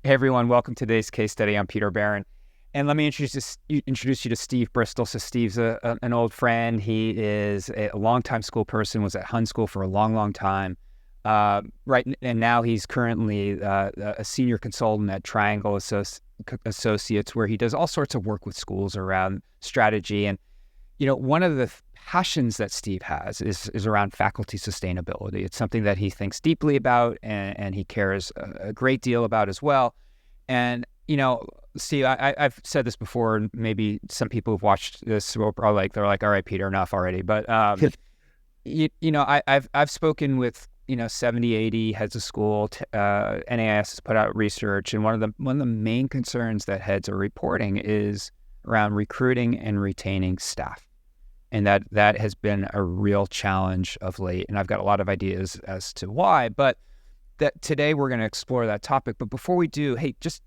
Hey everyone, welcome to today's case study. I'm Peter Barron. And let me introduce you to Steve Bristol. So Steve's an old friend. He is a longtime school person, was at Hun School for a long, long time. And now he's currently a senior consultant at Triangle Associates, where he does all sorts of work with schools around strategy. And, one of the passions that Steve has is around faculty sustainability. It's something that he thinks deeply about and he cares a great deal about as well. And, Steve, I've said this before, and maybe some people who've watched this will probably they're like, all right, Peter, enough already. But, I've spoken with, 70, 80 heads of school. NAIS has put out research, and one of the main concerns that heads are reporting is around recruiting and retaining staff. And that has been a real challenge of late. And I've got a lot of ideas as to why, but that today we're going to explore that topic. But before we do, hey, just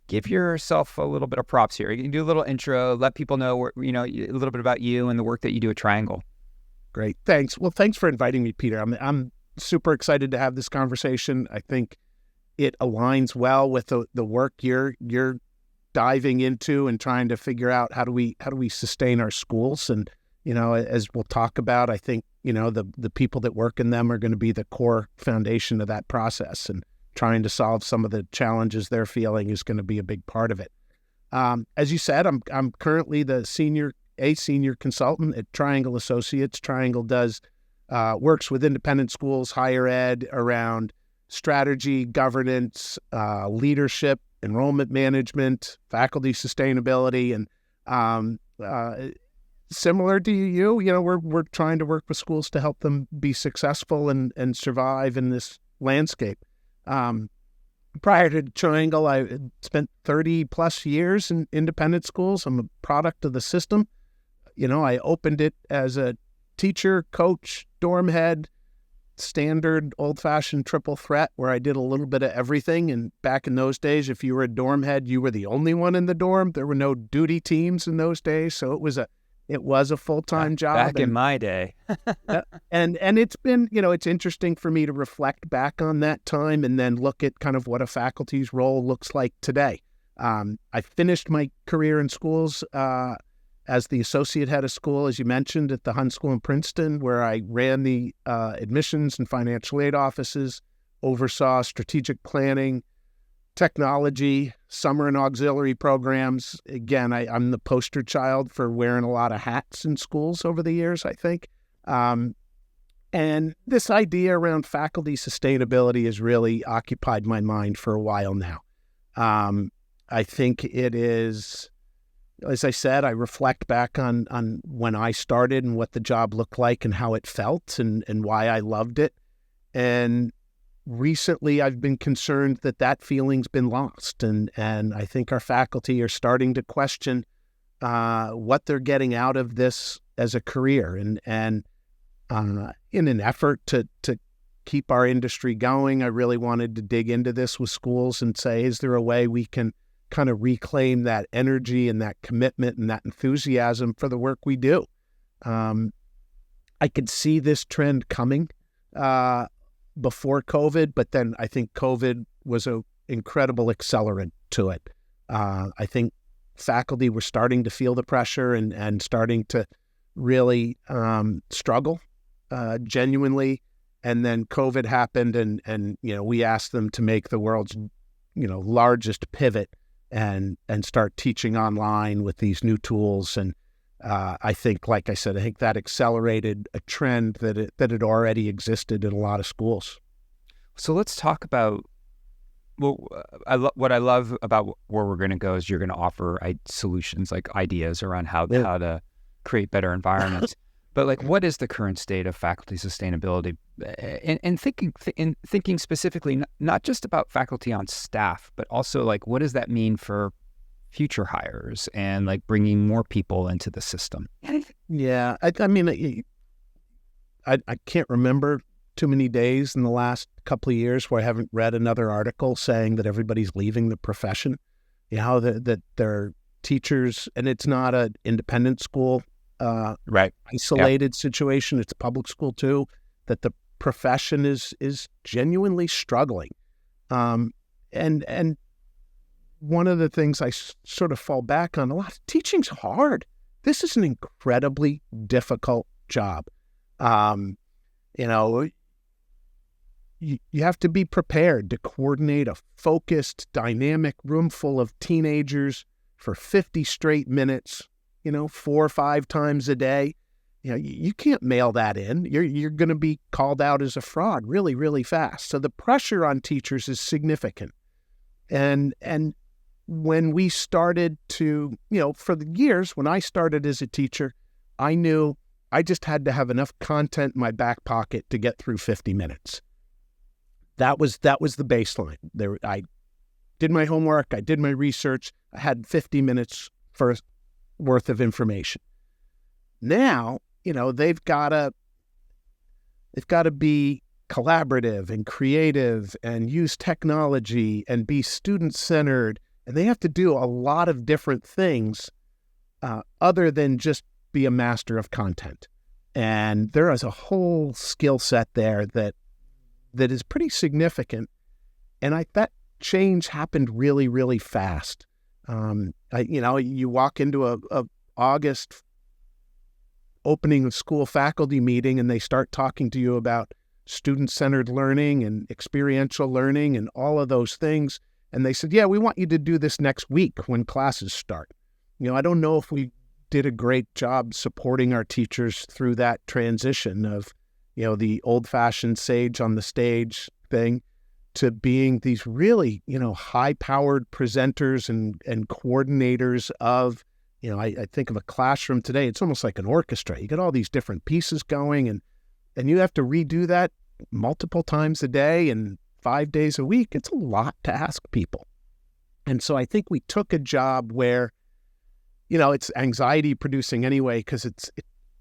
give yourself a little bit of props here. You can do a little intro, let people know a little bit about you and the work that you do at Triangle. Great. Thanks. Well, thanks for inviting me, Peter. I'm super excited to have this conversation. I think it aligns well with the work you're diving into and trying to figure out how do we sustain our schools. And, as we'll talk about, I think, the people that work in them are going to be the core foundation of that process, and trying to solve some of the challenges they're feeling is going to be a big part of it. As you said, I'm currently the senior consultant at Triangle Associates. Triangle works with independent schools, higher ed, around strategy, governance, leadership, enrollment management, faculty sustainability, and similar to you, we're trying to work with schools to help them be successful and survive in this landscape. Prior to Triangle, I spent 30 plus years in independent schools. I'm a product of the system. I opened it as a teacher, coach, dorm head, standard old-fashioned triple threat, where I did a little bit of everything. And back in those days, if you were a dorm head, you were the only one in the dorm. There were no duty teams in those days, so it was a full-time job. Back in my day. and it's been, it's interesting for me to reflect back on that time and then look at kind of what a faculty's role looks like today. I finished my career in schools as the associate head of school, as you mentioned, at the Hun School in Princeton, where I ran the admissions and financial aid offices, oversaw strategic planning, technology, summer and auxiliary programs. Again, I'm the poster child for wearing a lot of hats in schools over the years, I think. And this idea around faculty sustainability has really occupied my mind for a while now. I think it is, as I said, I reflect back on when I started and what the job looked like and how it felt and why I loved it. And recently, I've been concerned that feeling's been lost, and I think our faculty are starting to question what they're getting out of this as a career, and in an effort to keep our industry going, I really wanted to dig into this with schools and say, is there a way we can kind of reclaim that energy and that commitment and that enthusiasm for the work we do? I could see this trend coming before COVID, but then I think COVID was an incredible accelerant to it. I think faculty were starting to feel the pressure and starting to really struggle genuinely. And then COVID happened, and we asked them to make the world's largest pivot and start teaching online with these new tools. And I think, like I said, I think that accelerated a trend that had already existed in a lot of schools. So let's talk about, what I love about where we're going to go is you're going to offer solutions, like ideas around how to create better environments. But what is the current state of faculty sustainability? And thinking specifically, not just about faculty on staff, but also what does that mean for future hires and bringing more people into the system? Yeah, I mean, I can't remember too many days in the last couple of years where I haven't read another article saying that everybody's leaving the profession. That they're teachers, and it's not an independent school, isolated situation. It's a public school too. That the profession is genuinely struggling, and one of the things I sort of fall back on a lot, teaching's hard. This is an incredibly difficult job. You know, you have to be prepared to coordinate a focused, dynamic room full of teenagers for 50 straight minutes, 4 or 5 times a day. You can't mail that in. You're going to be called out as a fraud really, really fast. So the pressure on teachers is significant. And when we started to, for the years when I started as a teacher, I knew I just had to have enough content in my back pocket to get through 50 minutes. That was the baseline. I did my homework, I did my research, I had 50 minutes worth of information. Now, they've got to be collaborative and creative and use technology and be student-centered, and they have to do a lot of different things other than just be a master of content. And there is a whole skill set there that is pretty significant. And that change happened really, really fast. You walk into a August opening of school faculty meeting and they start talking to you about student-centered learning and experiential learning and all of those things. And they said, yeah, we want you to do this next week when classes start. I don't know if we did a great job supporting our teachers through that transition of, the old-fashioned sage on the stage thing to being these really, high-powered presenters and coordinators of, I think of a classroom today, it's almost like an orchestra. You get all these different pieces going and you have to redo that multiple times a day and 5 days a week. It's a lot to ask people. And so I think we took a job where, it's anxiety producing anyway, because it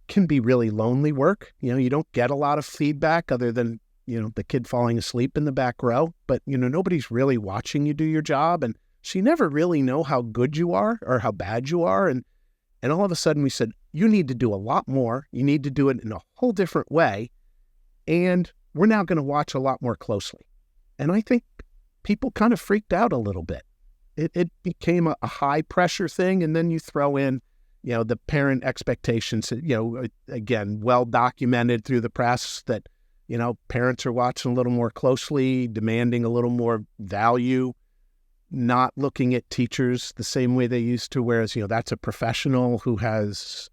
can be really lonely work. You don't get a lot of feedback other than, the kid falling asleep in the back row, but, nobody's really watching you do your job. And so you never really know how good you are or how bad you are. And all of a sudden we said, you need to do a lot more. You need to do it in a whole different way. And we're now going to watch a lot more closely. And I think people kind of freaked out a little bit. It became a high pressure thing. And then you throw in, the parent expectations, again, well documented through the press that, parents are watching a little more closely, demanding a little more value, not looking at teachers the same way they used to, whereas, that's a professional who has,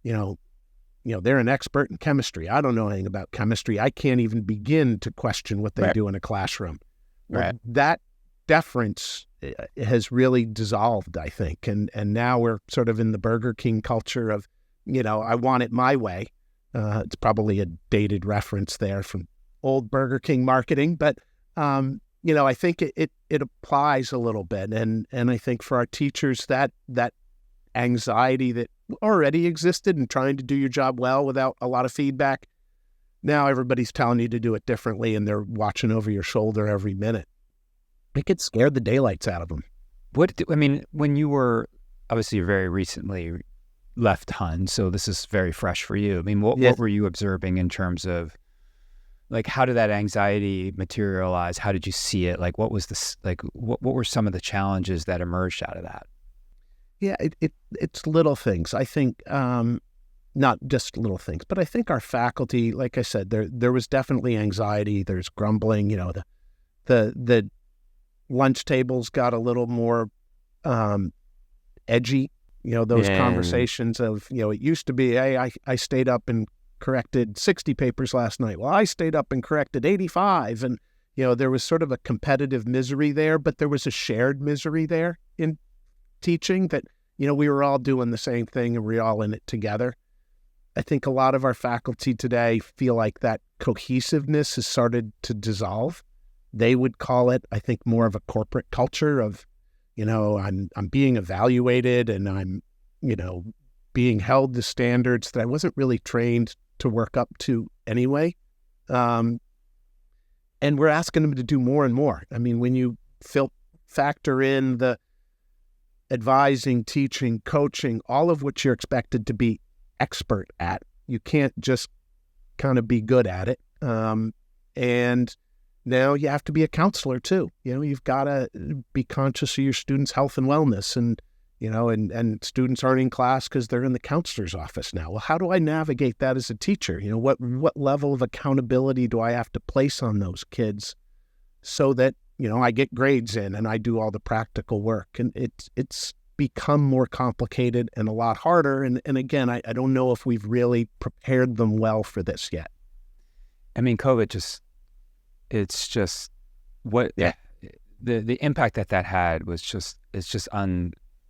they're an expert in chemistry. I don't know anything about chemistry. I can't even begin to question what they do in a classroom. Well, that deference has really dissolved, I think. And now we're sort of in the Burger King culture of, I want it my way. It's probably a dated reference there from old Burger King marketing, but, I think it applies a little bit. And I think for our teachers, that anxiety that already existed in trying to do your job well without a lot of feedback, now everybody's telling you to do it differently and they're watching over your shoulder every minute. It could scare the daylights out of them. When you were, obviously very recently left Hun, so this is very fresh for you. What were you observing in terms of, how did that anxiety materialize? How did you see it? What was this, what were some of the challenges that emerged out of that? Yeah, it's little things. I think, not just little things, but I think our faculty, like I said, there was definitely anxiety. There's grumbling, the lunch tables got a little more edgy, those conversations of, it used to be, hey, I stayed up and corrected 60 papers last night. Well, I stayed up and corrected 85. And, there was sort of a competitive misery there, but there was a shared misery there in teaching that, we were all doing the same thing and we're all in it together. I think a lot of our faculty today feel like that cohesiveness has started to dissolve. They would call it, I think, more of a corporate culture of, I'm being evaluated and I'm, being held to standards that I wasn't really trained to work up to anyway. And we're asking them to do more and more. When you factor in the advising, teaching, coaching, all of which you're expected to be expert at, you can't just kind of be good at it. And now you have to be a counselor too. You've got to be conscious of your students' health and wellness, and and students aren't in class because they're in the counselor's office now. Well, how do I navigate that as a teacher? What level of accountability do I have to place on those kids so that I get grades in and I do all the practical work? And it's become more complicated and a lot harder. And again, I don't know if we've really prepared them well for this yet. I mean, COVID it's just what the impact that had was just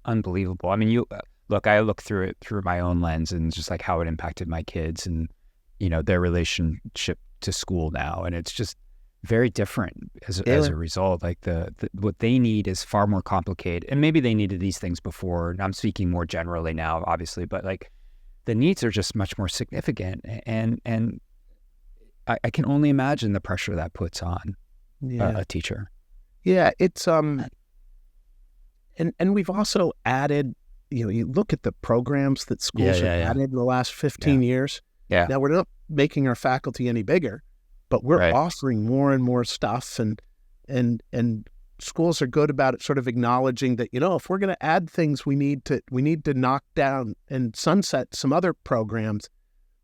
unbelievable. I mean, I look through it through my own lens and just like how it impacted my kids and their relationship to school now, and it's just very different as a result. Like the what they need is far more complicated, and maybe they needed these things before. And I'm speaking more generally now, obviously, but like the needs are just much more significant, and I can only imagine the pressure that puts on a teacher. Yeah, it's and we've also added. You look at the programs that schools have added in the last 15 years. Yeah. Now we're not making our faculty any bigger, but we're offering more and more stuff, and schools are good about it, sort of acknowledging that if we're going to add things, we need to knock down and sunset some other programs,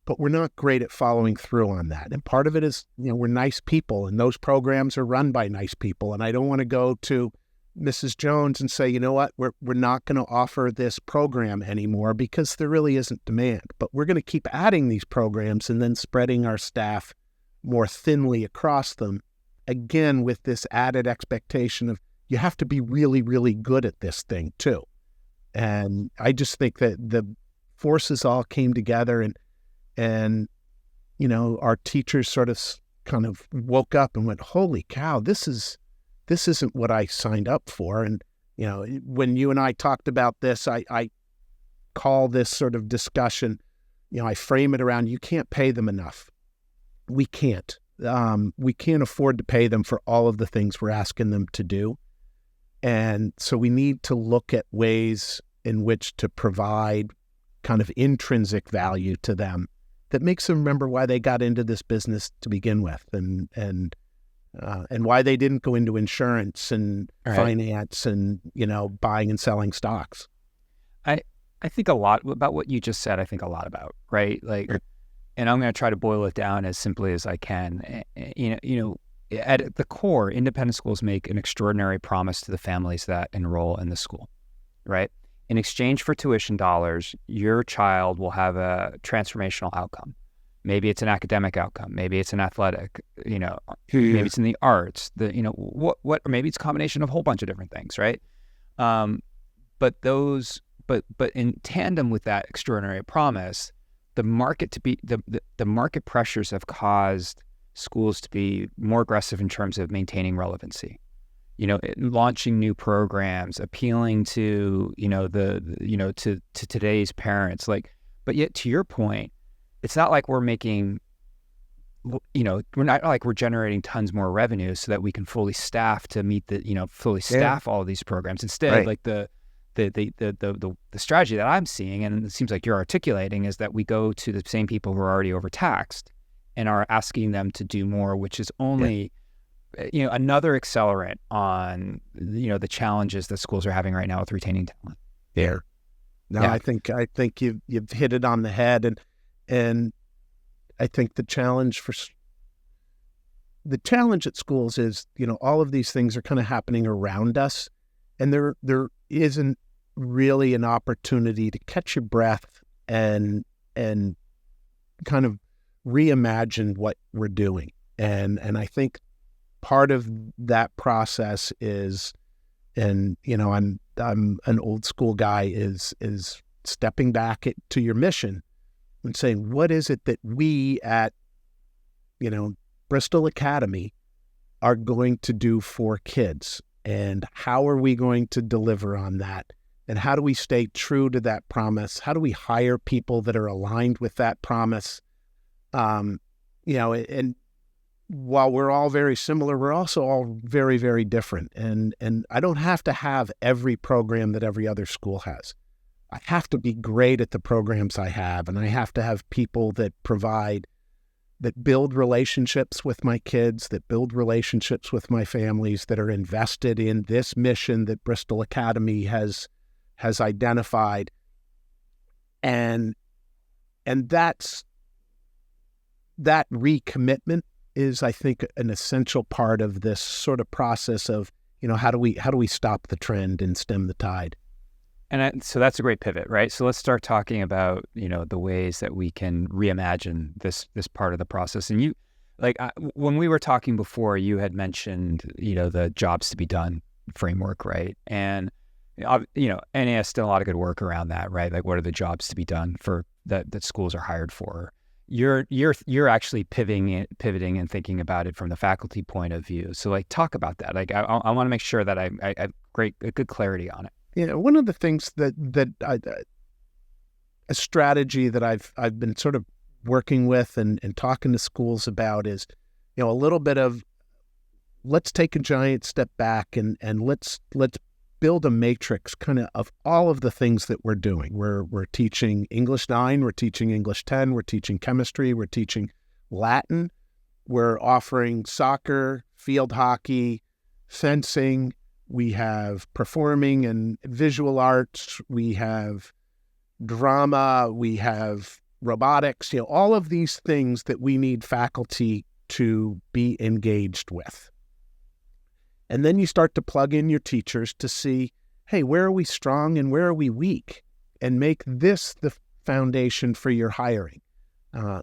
but we're not great at following through on that. And part of it is we're nice people, and those programs are run by nice people, and I don't want to go to Mrs. Jones and say, what, we're not going to offer this program anymore because there really isn't demand, but we're going to keep adding these programs and then spreading our staff more thinly across them, again, with this added expectation of you have to be really, really good at this thing too. And I just think that the forces all came together, and our teachers sort of kind of woke up and went, holy cow, this isn't what I signed up for. And, when you and I talked about this, I call this sort of discussion, I frame it around, you can't pay them enough. We can't. We can't afford to pay them for all of the things we're asking them to do. And so we need to look at ways in which to provide kind of intrinsic value to them that makes them remember why they got into this business to begin with, and why they didn't go into insurance and finance and, buying and selling stocks. I think a lot about what you just said. I think a lot about, right? Like, and I'm going to try to boil it down as simply as I can. At the core, independent schools make an extraordinary promise to the families that enroll in the school, right? In exchange for tuition dollars, your child will have a transformational outcome. Maybe it's an academic outcome. Maybe it's an athletic. Maybe it's in the arts. Or maybe it's a combination of a whole bunch of different things, right? But in tandem with that extraordinary promise, the market pressures have caused schools to be more aggressive in terms of maintaining relevancy. Launching new programs, appealing to to today's parents. But yet, to your point, it's not like we're making, we're not like we're generating tons more revenue so that we can fully staff to meet staff all of these programs. Instead, like the strategy that I'm seeing, and it seems like you're articulating, is that we go to the same people who are already overtaxed and are asking them to do more, which is only another accelerant on the challenges that schools are having right now with retaining talent. I think you've hit it on the head, and I think the challenge at schools is all of these things are kind of happening around us, and there isn't really an opportunity to catch your breath and kind of reimagine what we're doing, and I think part of that process is, and I'm an old school guy, is stepping back to your mission and saying, what is it that we at Bristol Academy are going to do for kids, and how are we going to deliver on that, and how do we stay true to that promise? How do we hire people that are aligned with that promise? And while we're all very similar, we're also all very, very different. And I don't have to have every program that every other school has. I have to be great at the programs I have, and I have to have people that provide that build relationships with my kids, that build relationships with my families, that are invested in this mission that Bristol Academy has identified. And that recommitment is, I think, an essential part of this sort of process of, how do we stop the trend and stem the tide? So that's a great pivot, right? So let's start talking about, the ways that we can reimagine this part of the process. And when we were talking before, you had mentioned, the jobs to be done framework, right? And, NA has done a lot of good work around that, right? Like, what are the jobs to be done for that schools are hired for? You're actually pivoting and thinking about it from the faculty point of view. So talk about that. I want to make sure that I have good clarity on it. One of the things a strategy that I've been sort of working with and talking to schools about is, a little bit of, let's take a giant step back and let's build a matrix kind of all of the things that we're doing. We're teaching English 9, we're teaching English 10, we're teaching chemistry, we're teaching Latin, we're offering soccer, field hockey, fencing. We have performing and visual arts, we have drama, we have robotics, all of these things that we need faculty to be engaged with. And then you start to plug in your teachers to see, hey, where are we strong and where are we weak? And make this the foundation for your hiring.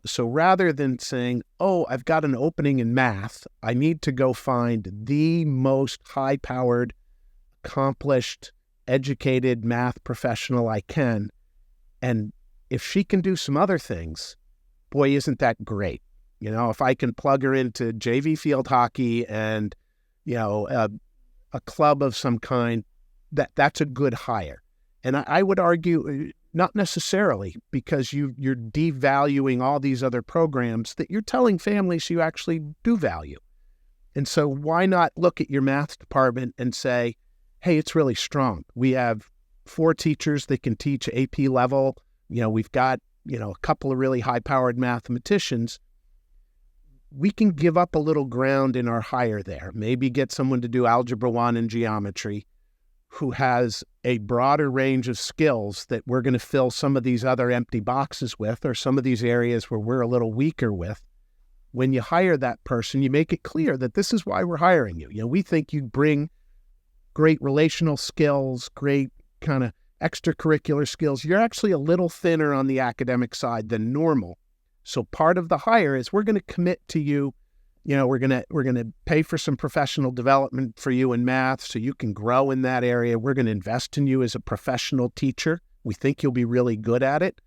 So rather than saying, oh, I've got an opening in math, I need to go find the most high-powered, accomplished, educated math professional I can. And if she can do some other things, boy, isn't that great? If I can plug her into JV field hockey and, a club of some kind, that's a good hire. And I would argue not necessarily, because you're devaluing all these other programs that you're telling families you actually do value. And so why not look at your math department and say, hey, it's really strong. We have 4 teachers that can teach AP level. We've got, a couple of really high-powered mathematicians. We can give up a little ground in our hire there. Maybe get someone to do Algebra 1 and geometry who has a broader range of skills that we're going to fill some of these other empty boxes with, or some of these areas where we're a little weaker with. When you hire that person, you make it clear that this is why we're hiring you. We think you bring great relational skills, great kind of extracurricular skills. You're actually a little thinner on the academic side than normal. So part of the hire is we're going to commit to you. We're going to pay for some professional development for you in math so you can grow in that area. We're going to invest in you as a professional teacher. We think you'll be really good at it.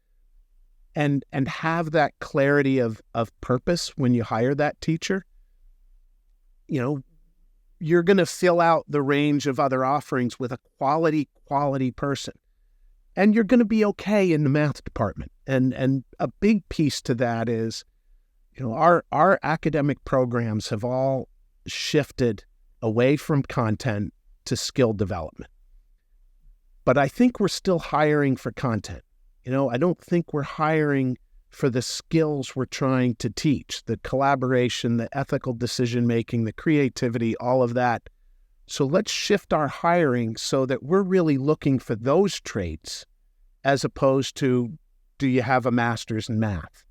And have that clarity of purpose when you hire that teacher. You're going to fill out the range of other offerings with a quality person. And you're going to be okay in the math department. And a big piece to that is, our academic programs have all shifted away from content to skill development. But I think we're still hiring for content. I don't think we're hiring for the skills we're trying to teach, the collaboration, the ethical decision-making, the creativity, all of that. So let's shift our hiring so that we're really looking for those traits as opposed to, do you have a master's in math?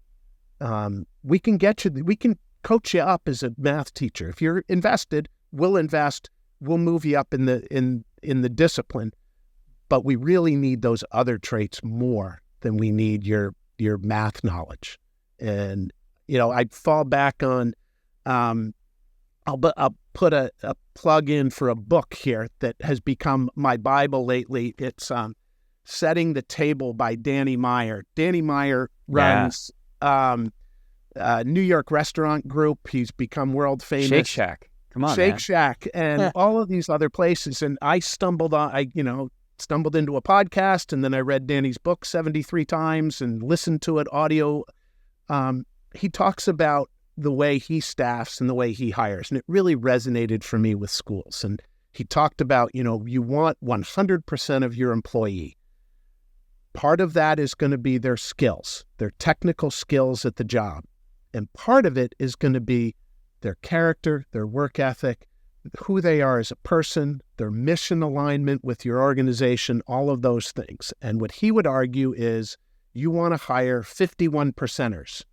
We can coach you up as a math teacher. If you're invested, we'll invest, we'll move you up in the discipline, but we really need those other traits more than we need your math knowledge. And, I fall back on, I'll put a plug in for a book here that has become my Bible lately. It's Setting the Table by Danny Meyer. Danny Meyer runs New York restaurant group. He's become world famous. Shake Shack. Come on, Shake man. Shack and all of these other places. And I stumbled into a podcast, and then I read Danny's book 73 times and listened to it audio. He talks about the way he staffs and the way he hires, and it really resonated for me with schools. And he talked about, you want 100% of your employee. Part of that is going to be their skills, their technical skills at the job. And part of it is going to be their character, their work ethic, who they are as a person, their mission alignment with your organization, all of those things. And what he would argue is you want to hire 51 percenters.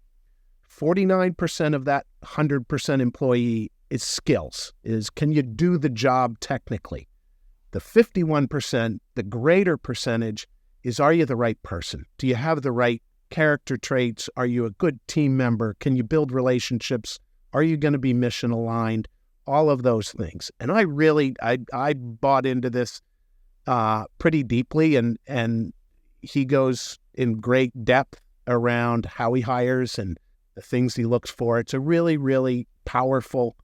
49% of that 100% employee is skills, is can you do the job technically? The 51%, the greater percentage, is are you the right person? Do you have the right character traits? Are you a good team member? Can you build relationships? Are you going to be mission aligned? All of those things. And I bought into this pretty deeply, and he goes in great depth around how he hires and the things he looks for. It's a really, really powerful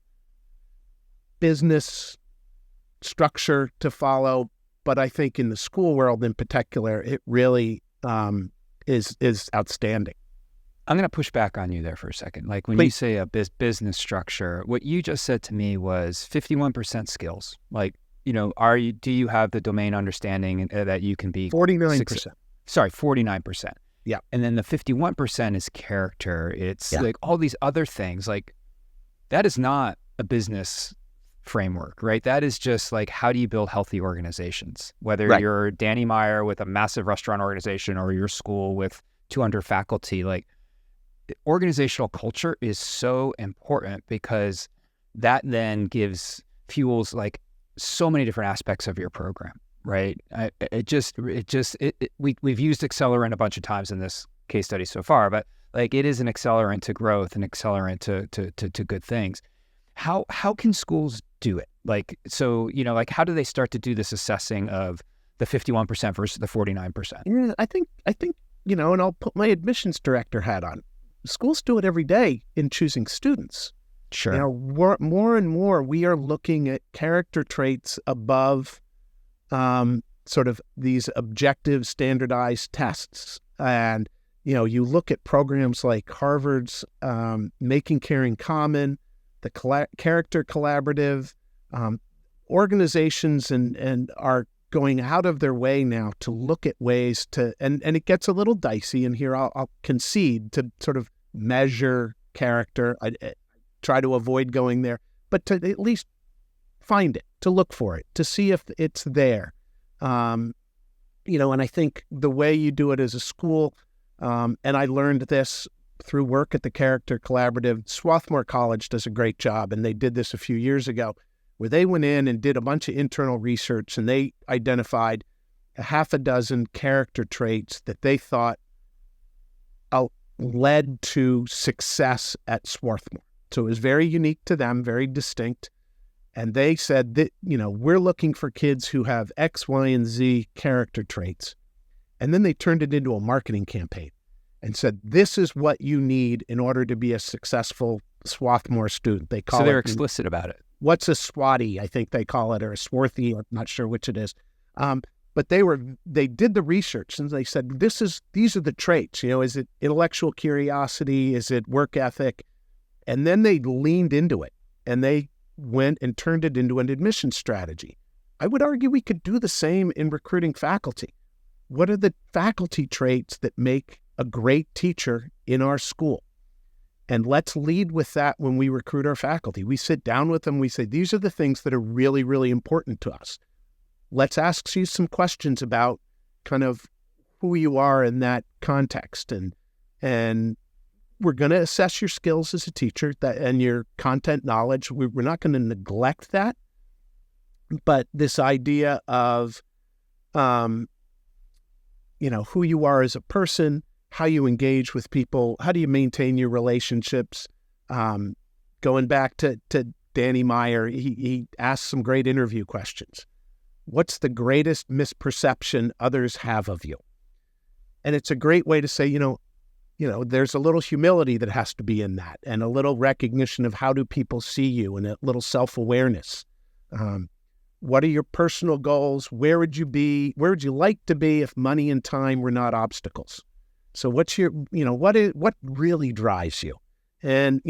business structure to follow. But I think in the school world in particular, it really is outstanding. I'm going to push back on you there for a second. Like when Please. you say a business structure, what you just said to me was 51% skills. Like, do you have the domain understanding that you can be 49%. Sorry, 49%. Yeah. And then the 51% is character. It's Yeah. like all these other things. Like that is not a business framework, right? That is just like, how do you build healthy organizations? Whether Right. you're Danny Meyer with a massive restaurant organization or your school with 200 faculty, like organizational culture is so important because that then fuels like so many different aspects of your program, right? We've used accelerant a bunch of times in this case study so far, but like it is an accelerant to growth, an accelerant to good things. How can schools do it? Like, so, like how do they start to do this assessing of the 51% versus the 49%? Yeah, I think, and I'll put my admissions director hat on. Schools do it every day in choosing students. Sure. More and more, we are looking at character traits above sort of these objective standardized tests. And, you look at programs like Harvard's Making Caring Common, the Character Collaborative, organizations and are going out of their way now to look at ways to, and it gets a little dicey, and here I'll concede, to sort of measure character. I try to avoid going there, but to at least find it, to look for it, to see if it's there. And I think the way you do it as a school, and I learned this through work at the Character Collaborative. Swarthmore College does a great job, and they did this a few years ago, where they went in and did a bunch of internal research, and they identified a half a dozen character traits that they thought led to success at Swarthmore. So it was very unique to them, very distinct. And they said that, we're looking for kids who have X, Y, and Z character traits. And then they turned it into a marketing campaign and said, this is what you need in order to be a successful Swarthmore student. So they're explicit about it. What's a Swati, I think they call it, or a Swarthy, I'm not sure which it is. But they did the research and they said, these are the traits. Is it intellectual curiosity? Is it work ethic? And then they leaned into it and they went and turned it into an admission strategy. I would argue we could do the same in recruiting faculty. What are the faculty traits that make a great teacher in our school? And let's lead with that when we recruit our faculty. We sit down with them, we say, these are the things that are really, really important to us. Let's ask you some questions about kind of who you are in that context. And we're going to assess your skills as a teacher and your content knowledge. We're not going to neglect that. But this idea of, who you are as a person, how you engage with people, how do you maintain your relationships? Going back to Danny Meyer, he asked some great interview questions. What's the greatest misperception others have of you? And it's a great way to say, there's a little humility that has to be in that, and a little recognition of how do people see you, and a little self-awareness. What are your personal goals? Where would you be? Where would you like to be if money and time were not obstacles? So what's your, what really drives you? And,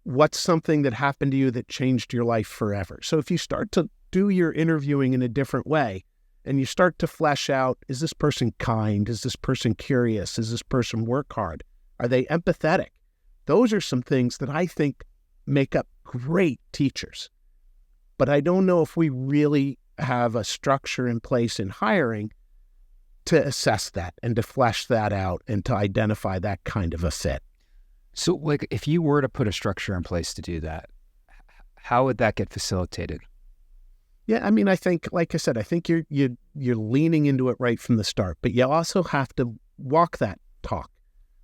what's something that happened to you that changed your life forever? So if you start to do your interviewing in a different way, and you start to flesh out, is this person kind? Is this person curious? Is this person work hard? Are they empathetic? Those are some things that I think make up great teachers. But I don't know if we really have a structure in place in hiring to assess that and to flesh that out and to identify that kind of a fit. So, like, if you were to put a structure in place to do that, how would that get facilitated? Yeah, I mean, I think, like I said, I think you're leaning into it right from the start, but you also have to walk that talk.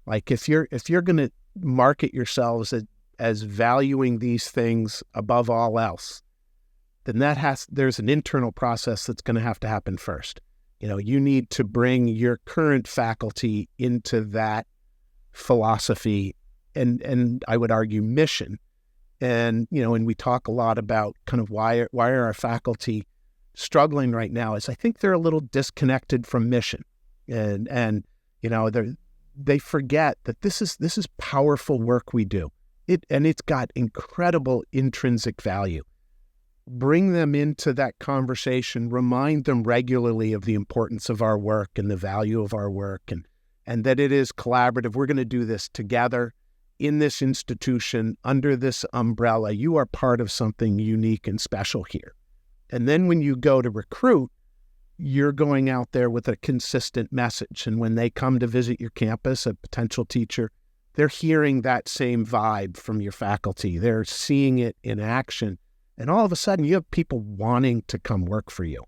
Like, if you're going to market yourselves as valuing these things above all else, then there's an internal process that's going to have to happen first. You need to bring your current faculty into that philosophy and I would argue mission. And we talk a lot about kind of why are our faculty struggling right now, is I think they're a little disconnected from mission, and they forget that this is powerful work we do. It's got incredible intrinsic value. Bring them into that conversation, remind them regularly of the importance of our work and the value of our work, and that it is collaborative. We're going to do this together in this institution, under this umbrella. You are part of something unique and special here. And then when you go to recruit, you're going out there with a consistent message. And when they come to visit your campus, a potential teacher, they're hearing that same vibe from your faculty. They're seeing it in action. And all of a sudden, you have people wanting to come work for you.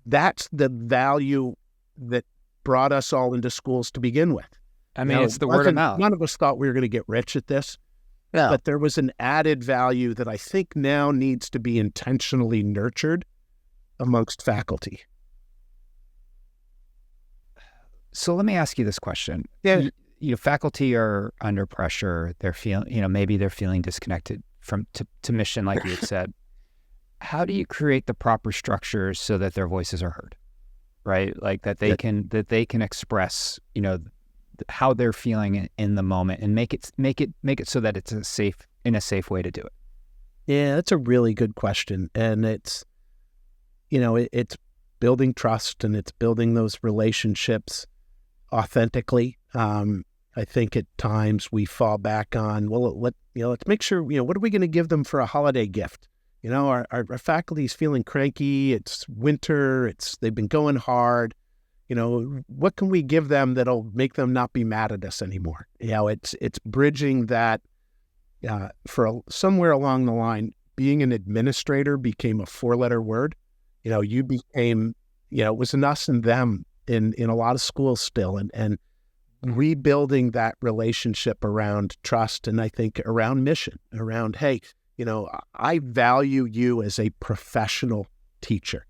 That's the value that brought us all into schools to begin with. I mean, it's the word of mouth. None of us thought we were going to get rich at this, but there was an added value that I think now needs to be intentionally nurtured amongst faculty. So let me ask you this question. Yeah. Faculty are under pressure. They're feeling, maybe they're feeling disconnected to mission, like you had said. How do you create the proper structures so that their voices are heard, right? Like that they can express, how they're feeling in the moment, and make it so that it's a safe way to do it. Yeah, that's a really good question, and it's it's building trust, and it's building those relationships authentically. I think at times we fall back on, let's make sure, what are we going to give them for a holiday gift? Our faculty's feeling cranky. It's winter. They've been going hard. What can we give them that'll make them not be mad at us anymore? It's bridging that. Somewhere along the line, being an administrator became a 4-letter word. You became, it was an us and them in a lot of schools still, and rebuilding that relationship around trust, and I think around mission, around, hey, I value you as a professional teacher.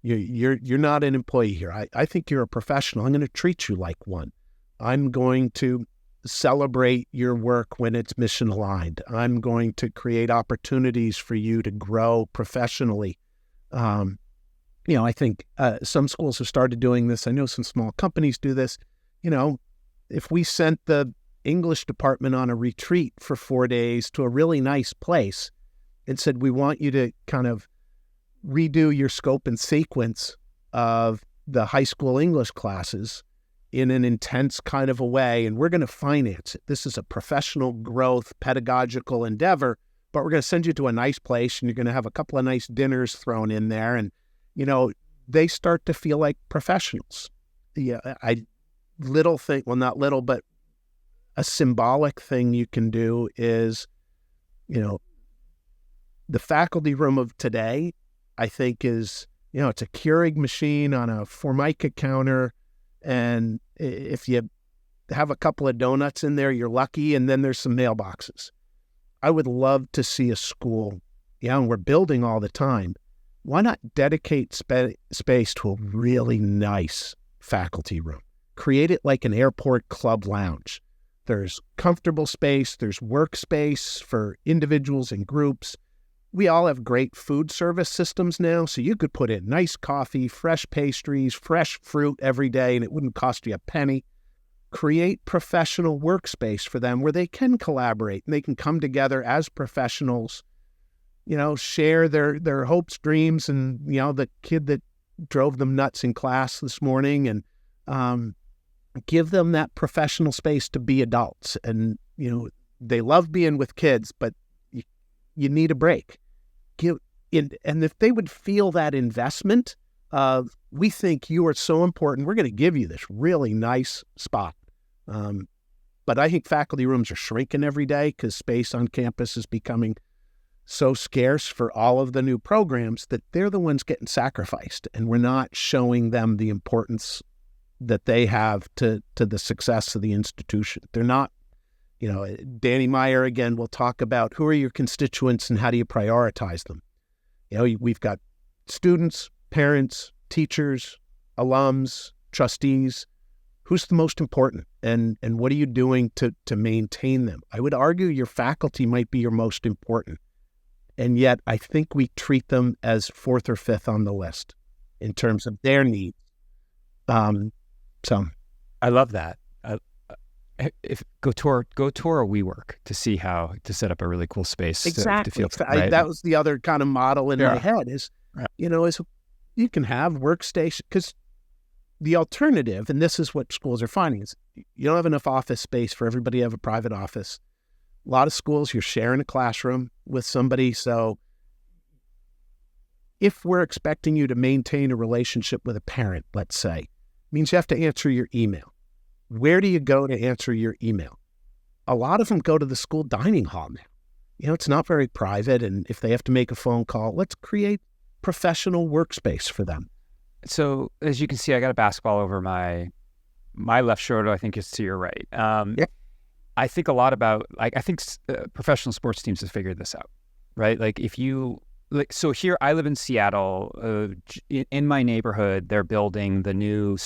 You're not an employee here. I think you're a professional. I'm going to treat you like one. I'm going to celebrate your work when it's mission aligned. I'm going to create opportunities for you to grow professionally. I think some schools have started doing this. I know some small companies do this. If we sent the English department on a retreat for 4 days to a really nice place and said, we want you to kind of redo your scope and sequence of the high school English classes in an intense kind of a way, and we're going to finance it. This is a professional growth, pedagogical endeavor, but we're going to send you to a nice place, and you're going to have a couple of nice dinners thrown in there, and, they start to feel like professionals. Yeah, not little, but a symbolic thing you can do is, the faculty room of today, I think is, it's a Keurig machine on a Formica counter. And if you have a couple of donuts in there, you're lucky. And then there's some mailboxes. I would love to see a school, and we're building all the time. Why not dedicate space to a really nice faculty room? Create it like an airport club lounge. There's comfortable space. There's workspace for individuals and groups. We all have great food service systems now, so you could put in nice coffee, fresh pastries, fresh fruit every day, and it wouldn't cost you a penny. Create professional workspace for them where they can collaborate and they can come together as professionals, share their hopes, dreams, and, the kid that drove them nuts in class this morning, and give them that professional space to be adults. And they love being with kids, but you need a break. And if they would feel that investment of, we think you are so important, we're going to give you this really nice spot. But I think faculty rooms are shrinking every day because space on campus is becoming so scarce for all of the new programs that they're the ones getting sacrificed, and we're not showing them the importance that they have to the success of the institution. They're not, Danny Meyer again will talk about who are your constituents and how do you prioritize them. We've got students, parents, teachers, alums, trustees. Who's the most important, and what are you doing to maintain them? I would argue your faculty might be your most important. And yet I think we treat them as fourth or fifth on the list in terms of their needs. So I love that. If go tour a WeWork to see how to set up a really cool space. Exactly. To feel, right? That was the other kind of model in my head is, right. Is you can have workstation, because the alternative, and this is what schools are finding, is you don't have enough office space for everybody to have a private office. A lot of schools, you're sharing a classroom with somebody. So if we're expecting you to maintain a relationship with a parent, let's say, it means you have to answer your email. Where do you go to answer your email? A lot of them go to the school dining hall now. It's not very private. And if they have to make a phone call, let's create professional workspace for them. So as you can see, I got a basketball over my left shoulder. I think it's to your right. Yeah. I think a lot about, I think professional sports teams have figured this out, right? So here I live in Seattle. In my neighborhood, they're building the new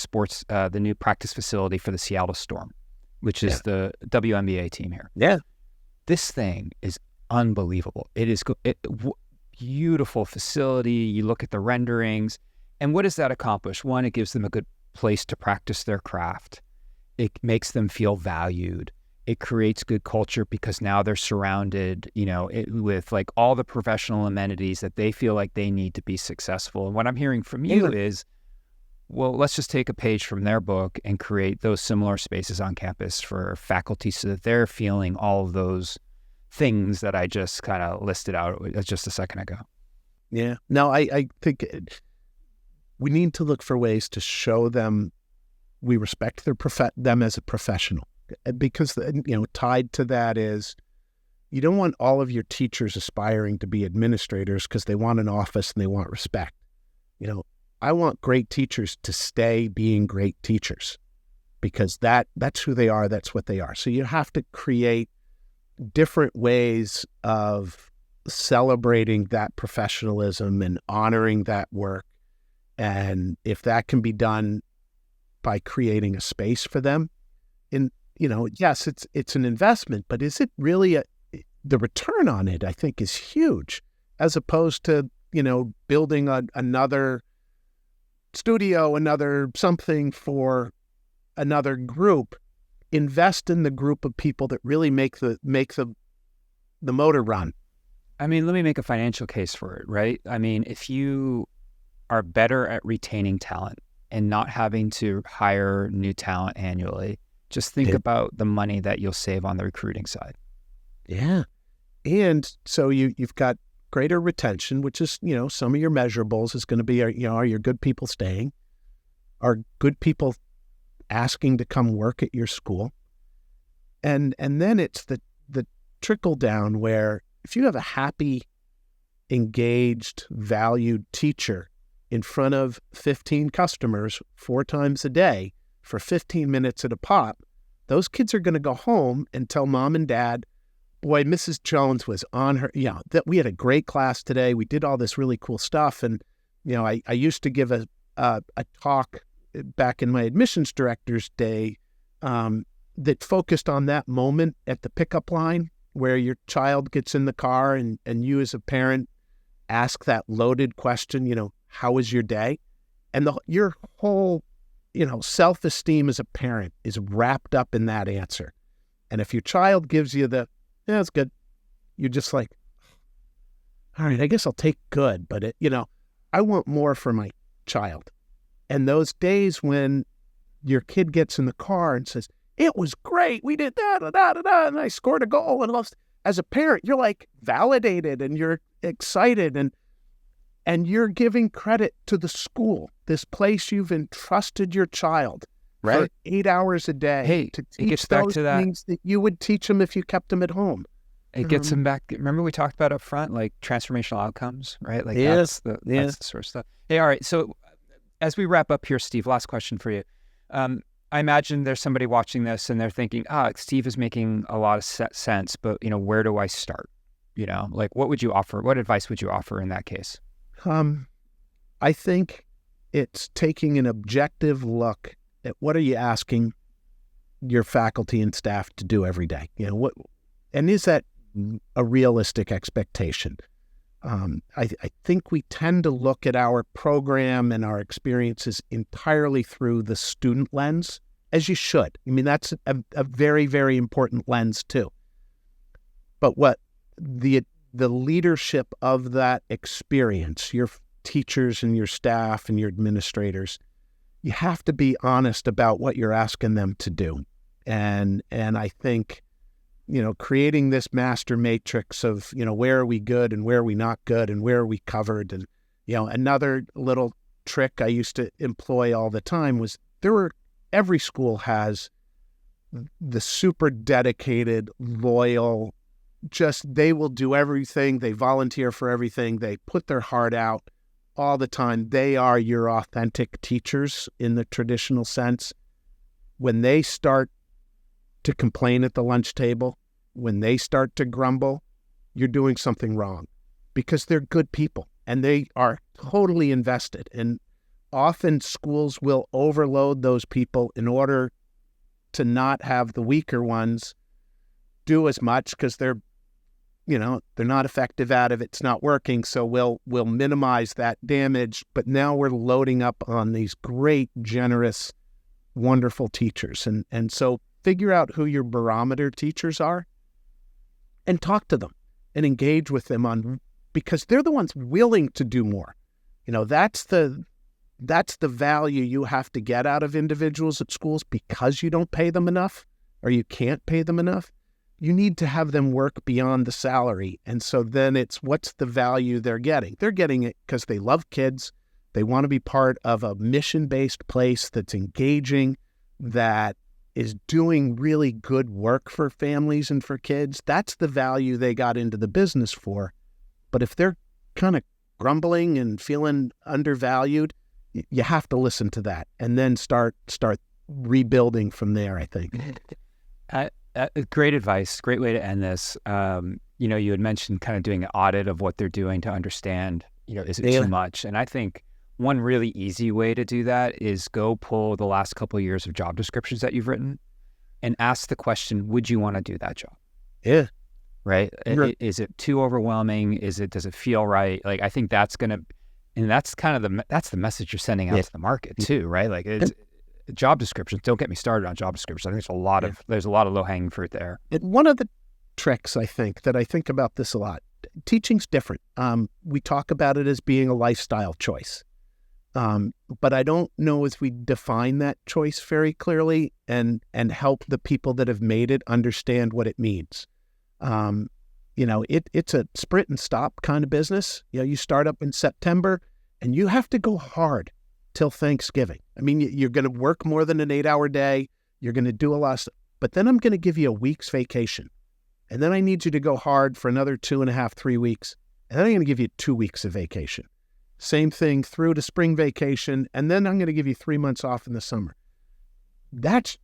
practice facility for the Seattle Storm, which is the WNBA team here. Yeah. This thing is unbelievable. It is beautiful facility. You look at the renderings, and what does that accomplish? One, it gives them a good place to practice their craft. It makes them feel valued. It creates good culture because now they're surrounded, with like all the professional amenities that they feel like they need to be successful. And what I'm hearing from you is, well, let's just take a page from their book and create those similar spaces on campus for faculty so that they're feeling all of those things that I just kind of listed out just a second ago. Yeah. No, I think we need to look for ways to show them we respect them as a professional. Because, tied to that is, you don't want all of your teachers aspiring to be administrators because they want an office and they want respect. I want great teachers to stay being great teachers because that's who they are. That's what they are. So you have to create different ways of celebrating that professionalism and honoring that work. And if that can be done by creating a space for them, yes, it's an investment, but is it really the return on it, I think, is huge, as opposed to, building another studio, another something for another group. Invest in the group of people that really make the motor run. I mean, let me make a financial case for it, right? I mean, if you are better at retaining talent and not having to hire new talent annually, just think about the money that you'll save on the recruiting side. Yeah. And so you've got greater retention, which is, some of your measurables is going to be, are your good people staying? Are good people asking to come work at your school? And then it's the trickle down where if you have a happy, engaged, valued teacher in front of 15 customers 4 times a day, for 15 minutes at a pop, those kids are going to go home and tell mom and dad, boy, Mrs. Jones was on her, that we had a great class today. We did all this really cool stuff. And, I used to give a talk back in my admissions director's day that focused on that moment at the pickup line where your child gets in the car and you as a parent ask that loaded question, how was your day? And your whole self-esteem as a parent is wrapped up in that answer. And if your child gives you it's good, you're just like, all right, I guess I'll take good, but I want more for my child. And those days when your kid gets in the car and says, it was great. We did da, da, da, da, da, and I scored a goal. And as a parent, you're like validated and you're excited and you're giving credit to the school, this place you've entrusted your child for 8 hours a day to teach it gets back those to that. things that you would teach them if you kept them at home. It gets them back. Remember we talked about up front, like transformational outcomes, right? Like that's the sort of stuff. Hey, all right. So as we wrap up here, Steve, last question for you. I imagine there's somebody watching this and they're thinking, Steve is making a lot of sense, but where do I start? Like what would you offer? What advice would you offer in that case? I think it's taking an objective look at what are you asking your faculty and staff to do every day? And is that a realistic expectation? I think we tend to look at our program and our experiences entirely through the student lens, as you should. I mean, that's a very, very important lens too. But what the leadership of that experience, your teachers and your staff and your administrators, you have to be honest about what you're asking them to do. And I think, creating this master matrix of, where are we good and where are we not good and where are we covered? And, another little trick I used to employ all the time was every school has the super dedicated, loyal, they will do everything. They volunteer for everything. They put their heart out all the time. They are your authentic teachers in the traditional sense. When they start to complain at the lunch table, when they start to grumble, you're doing something wrong, because they're good people and they are totally invested. And often schools will overload those people in order to not have the weaker ones do as much, because they're not effective at it. It's not working. So we'll minimize that damage. But now we're loading up on these great, generous, wonderful teachers. And so figure out who your barometer teachers are and talk to them and engage with them because they're the ones willing to do more. That's the value you have to get out of individuals at schools, because you don't pay them enough or you can't pay them enough. You need to have them work beyond the salary. And so then it's what's the value they're getting? They're getting it because they love kids. They want to be part of a mission-based place that's engaging, that is doing really good work for families and for kids. That's the value they got into the business for. But if they're kind of grumbling and feeling undervalued, you have to listen to that and then start rebuilding from there, I think. Great advice. Great way to end this. You had mentioned kind of doing an audit of what they're doing to understand, is it too much? And I think one really easy way to do that is go pull the last couple of years of job descriptions that you've written and ask the question, would you want to do that job? Yeah. Right? Is it too overwhelming? Does it feel right? Like, I think that's kind of that's the message you're sending out to the market too, right? Like, it's job descriptions. Don't get me started on job descriptions. I think there's a lot of low hanging fruit there. One of the tricks I think about this a lot, teaching's different. We talk about it as being a lifestyle choice. But I don't know if we define that choice very clearly and help the people that have made it understand what it means. It's a sprint and stop kind of business. You start up in September and you have to go hard till Thanksgiving. I mean, you're going to work more than an 8-hour day. You're going to do a lot of stuff, but then I'm going to give you a week's vacation. And then I need you to go hard for another 2.5, 3 weeks. And then I'm going to give you 2 weeks of vacation. Same thing through to spring vacation. And then I'm going to give you 3 months off in the summer. That's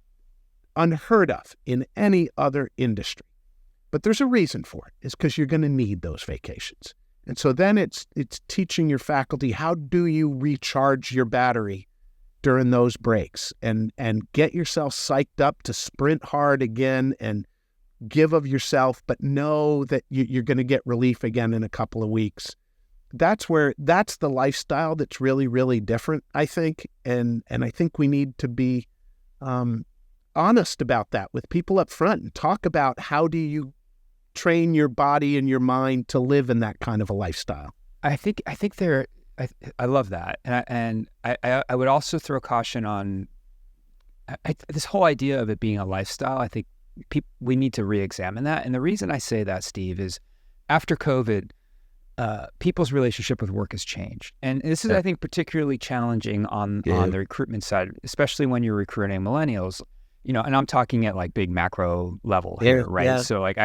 unheard of in any other industry. But there's a reason for it. It's because you're going to need those vacations. And so then it's teaching your faculty, how do you recharge your battery during those breaks and get yourself psyched up to sprint hard again and give of yourself, but know that you're going to get relief again in a couple of weeks. That's the lifestyle that's really, really different, I think. And I think we need to be honest about that with people up front and talk about how do you train your body and your mind to live in that kind of a lifestyle. I love that. And I would also throw caution on this whole idea of it being a lifestyle, I think we need to re-examine that. And the reason I say that, Steve, is after COVID, people's relationship with work has changed. And this is, I think, particularly challenging on the recruitment side, especially when you're recruiting millennials, and I'm talking at like big macro level here, right? Yeah. So like,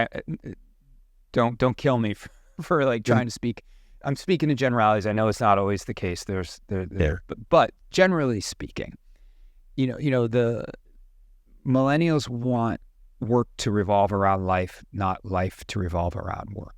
don't kill me for like trying to speak. I'm speaking in generalities. I know it's not always the case. But generally speaking, the millennials want work to revolve around life, not life to revolve around work,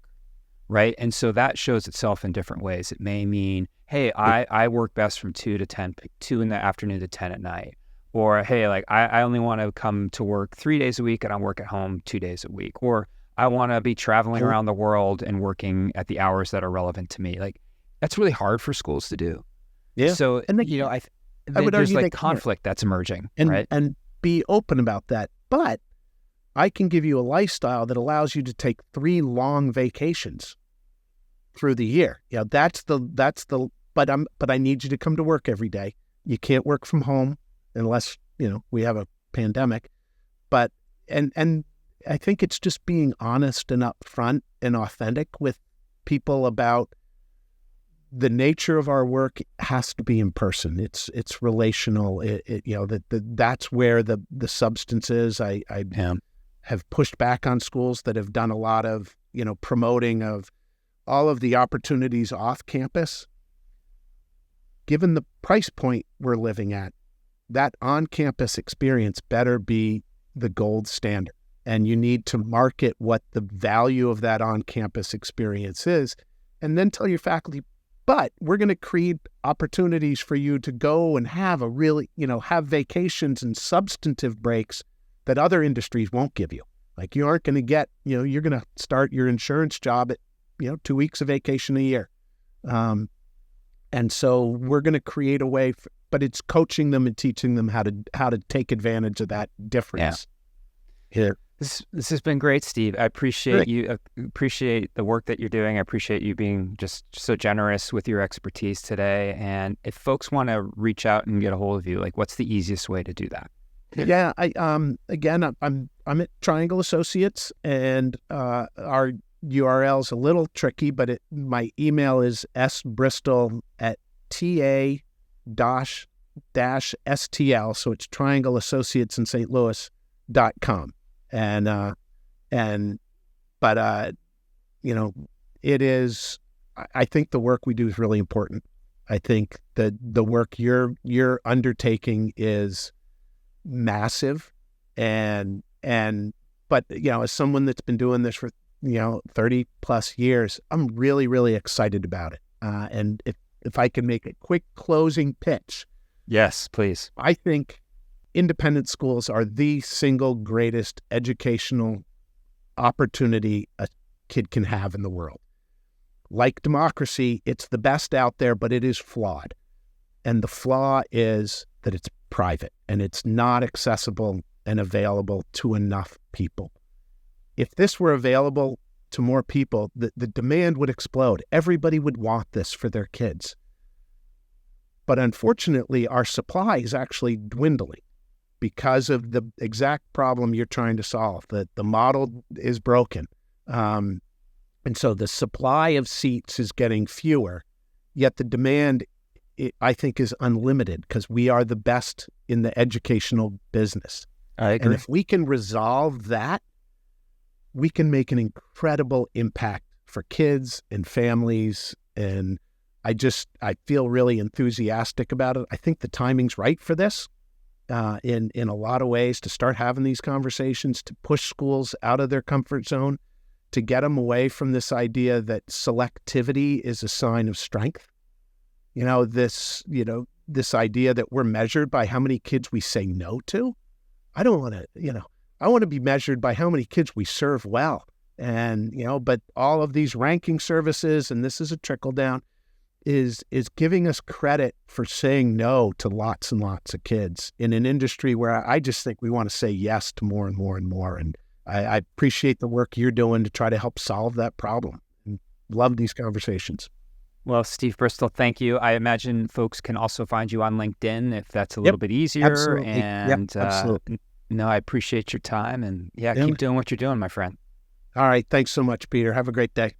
right? And so that shows itself in different ways. It may mean, hey, I work best from 2 to 10, 2 in the afternoon to 10 at night. Or, hey, like I only want to come to work 3 days a week and I work at home 2 days a week. Or I want to be traveling around the world and working at the hours that are relevant to me. Like, that's really hard for schools to do. Yeah. So, I would there's like conflict that's emerging, right? And be open about that. But I can give you a lifestyle that allows you to take 3 long vacations through the year. But I need you to come to work every day. You can't work from home unless, we have a pandemic. But, and I think it's just being honest and upfront and authentic with people about the nature of our work has to be in person. It's relational. That's where the substance is. I have pushed back on schools that have done a lot of, promoting of all of the opportunities off campus. Given the price point we're living at, that on-campus experience better be the gold standard. And you need to market what the value of that on-campus experience is, and then tell your faculty, but we're going to create opportunities for you to go and have a really, have vacations and substantive breaks that other industries won't give you. Like, you aren't going to get, you're going to start your insurance job at, 2 weeks of vacation a year. And so we're going to create a way, but it's coaching them and teaching them how to take advantage of that difference. Here. This has been great, Steve. I appreciate you. Appreciate the work that you're doing. I appreciate you being just so generous with your expertise today. And if folks want to reach out and get a hold of you, like, what's the easiest way to do that? Yeah, I'm at Triangle Associates, and our URL's a little tricky, but my email is sbristol@ta-stl, so it's Triangle Associates in St. Louis.com. It is, I think the work we do is really important. I think that the work you're undertaking is massive, but as someone that's been doing this for 30 plus years, I'm really, really excited about it. And if I can make a quick closing pitch. Yes, please. I think independent schools are the single greatest educational opportunity a kid can have in the world. Like democracy, it's the best out there, but it is flawed. And the flaw is that it's private and it's not accessible and available to enough people. If this were available to more people, the demand would explode. Everybody would want this for their kids. But unfortunately, our supply is actually dwindling because of the exact problem you're trying to solve. The model is broken. And so the supply of seats is getting fewer, yet the demand, I think, is unlimited because we are the best in the educational business. I agree. And if we can resolve that, we can make an incredible impact for kids and families. And I feel really enthusiastic about it. I think the timing's right for this in a lot of ways, to start having these conversations, to push schools out of their comfort zone, to get them away from this idea that selectivity is a sign of strength. This idea that we're measured by how many kids we say no to. I don't want to, I want to be measured by how many kids we serve well. And, but all of these ranking services, and this is a trickle down, is giving us credit for saying no to lots and lots of kids in an industry where I just think we want to say yes to more and more and more. And I appreciate the work you're doing to try to help solve that problem. And love these conversations. Well, Steve Bristol, thank you. I imagine folks can also find you on LinkedIn if that's a little bit easier. Absolutely. And Absolutely. no, I appreciate your time. And yeah, Yeah. keep doing what you're doing, my friend. All right. Thanks so much, Peter. Have a great day.